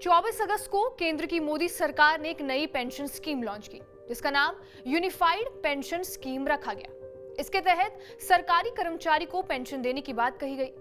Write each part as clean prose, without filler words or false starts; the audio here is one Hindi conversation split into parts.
24 अगस्त को केंद्र की मोदी सरकार ने एक नई पेंशन स्कीम लॉन्च की, जिसका नाम यूनिफाइड पेंशन स्कीम रखा गया। इसके तहत सरकारी कर्मचारी को पेंशन देने की बात कही गई।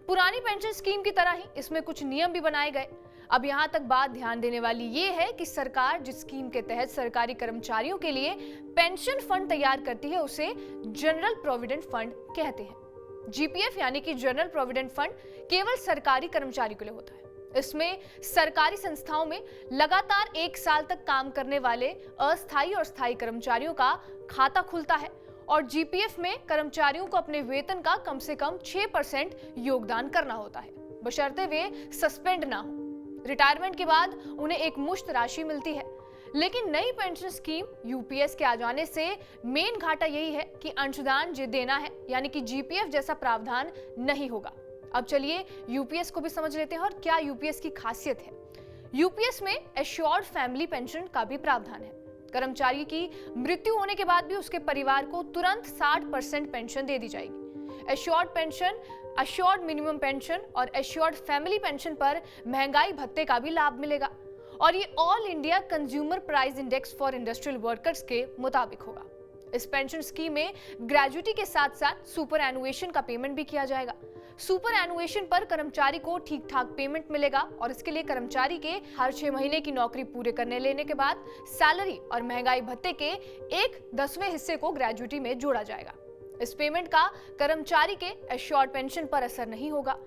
पुरानी पेंशन स्कीम की तरह ही इसमें कुछ नियम भी बनाए गए। अब यहाँ तक बात ध्यान देने वाली ये है कि सरकार जिस स्कीम के तहत सरकारी कर्मचारियों के लिए पेंशन फंड तैयार करती है, उसे जनरल प्रोविडेंट फंड कहते हैं। जीपीएफ यानी कि जनरल प्रोविडेंट फंड केवल सरकारी कर्मचारी के लिए होता है। इसमें सरकारी संस्थाओं में लगातार 1 साल तक काम करने वाले अस्थायी और स्थायी कर्मचारियों का खाता खुलता है और जीपीएफ में कर्मचारियों को अपने वेतन का कम से कम 6% योगदान करना होता है, बशर्ते वे सस्पेंड ना हो। रिटायरमेंट के बाद उन्हें एक मुश्त राशि मिलती है। लेकिन नई पेंशन स्कीम यूपीएस के आ जाने से मेन घाटा यही है कि अंशदान देना है, यानी कि जीपीएफ जैसा प्रावधान नहीं होगा। अब चलिए यूपीएस को भी समझ लेते हैं और क्या यूपीएस की खासियत है। यूपीएस में एश्योर्ड फैमिली पेंशन का भी प्रावधान है। कर्मचारी की मृत्यु होने के बाद भी उसके परिवार को तुरंत 60% पेंशन दे दी जाएगी। Assured pension, assured minimum pension और एश्योर्ड फैमिली पेंशन पर महंगाई भत्ते का भी लाभ मिलेगा और ये all India consumer price index for industrial workers के मुताबिक होगा। इस पेंशन स्कीम में ग्रेजुटी के साथ साथ सुपर एनुएशन का पेमेंट भी किया जाएगा। सुपर एनुएशन पर कर्मचारी को ठीक ठाक पेमेंट मिलेगा और इसके लिए कर्मचारी के हर 6 महीने की नौकरी पूरे करने लेने के बाद सैलरी और महंगाई भत्ते के 1/10वें हिस्से को ग्रेजुटी में जोड़ा जाएगा। इस पेमेंट का कर्मचारी के एश्योर्ड पेंशन पर असर नहीं होगा।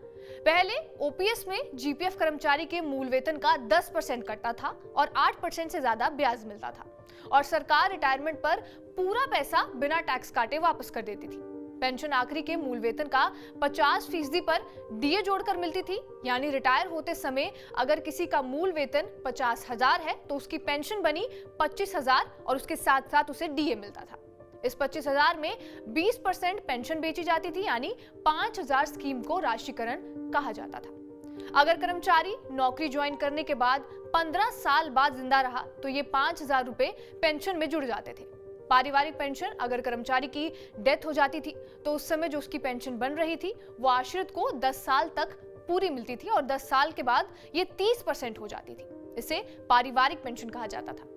पहले ओपीएस में जीपीएफ कर्मचारी के मूल वेतन का 10% कटता था और 8% से ज्यादा ब्याज मिलता था और सरकार रिटायरमेंट पर पूरा पैसा बिना टैक्स काटे वापस कर देती थी। पेंशन आखिरी के मूल वेतन का 50% पर डीए जोड़कर मिलती थी, यानी रिटायर होते समय अगर किसी का मूल वेतन 50,000 है तो उसकी पेंशन बनी 25,000 और उसके साथ साथ उसे डीए मिलता था। इस 25,000 में 20% पेंशन बेची जाती थी, यानी 5,000 स्कीम को राशिकरण कहा जाता था। अगर कर्मचारी नौकरी ज्वाइन करने के बाद 15 साल बाद जिंदा रहा तो ये 5,000 रुपए पेंशन में जुड़ जाते थे। पारिवारिक पेंशन, अगर कर्मचारी की डेथ हो जाती थी तो उस समय जो उसकी पेंशन बन रही थी वो आश्रित को 10 साल तक पूरी मिलती थी और 10 साल के बाद ये 30% हो जाती थी। इसे पारिवारिक पेंशन कहा जाता था।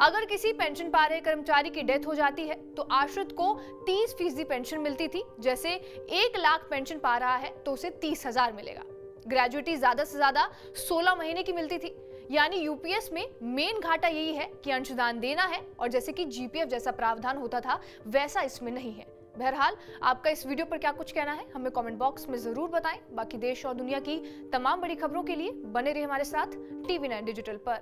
अगर किसी पेंशन पा रहे कर्मचारी की डेथ हो जाती है तो आश्रित को 30% पेंशन मिलती थी। जैसे 1 लाख पेंशन पा रहा है तो उसे 30,000 मिलेगा। ग्रेजुटी ज्यादा से ज्यादा 16 महीने की मिलती थी। यानी यूपीएस में मेन घाटा यही है कि अंशदान देना है और जैसे कि जीपीएफ जैसा प्रावधान होता था वैसा इसमें नहीं है। बहरहाल आपका इस वीडियो पर क्या कुछ कहना है हमें कमेंट बॉक्स में जरूर बताएं। बाकी देश और दुनिया की तमाम बड़ी खबरों के लिए बने रहिए हमारे साथ TV9 डिजिटल पर।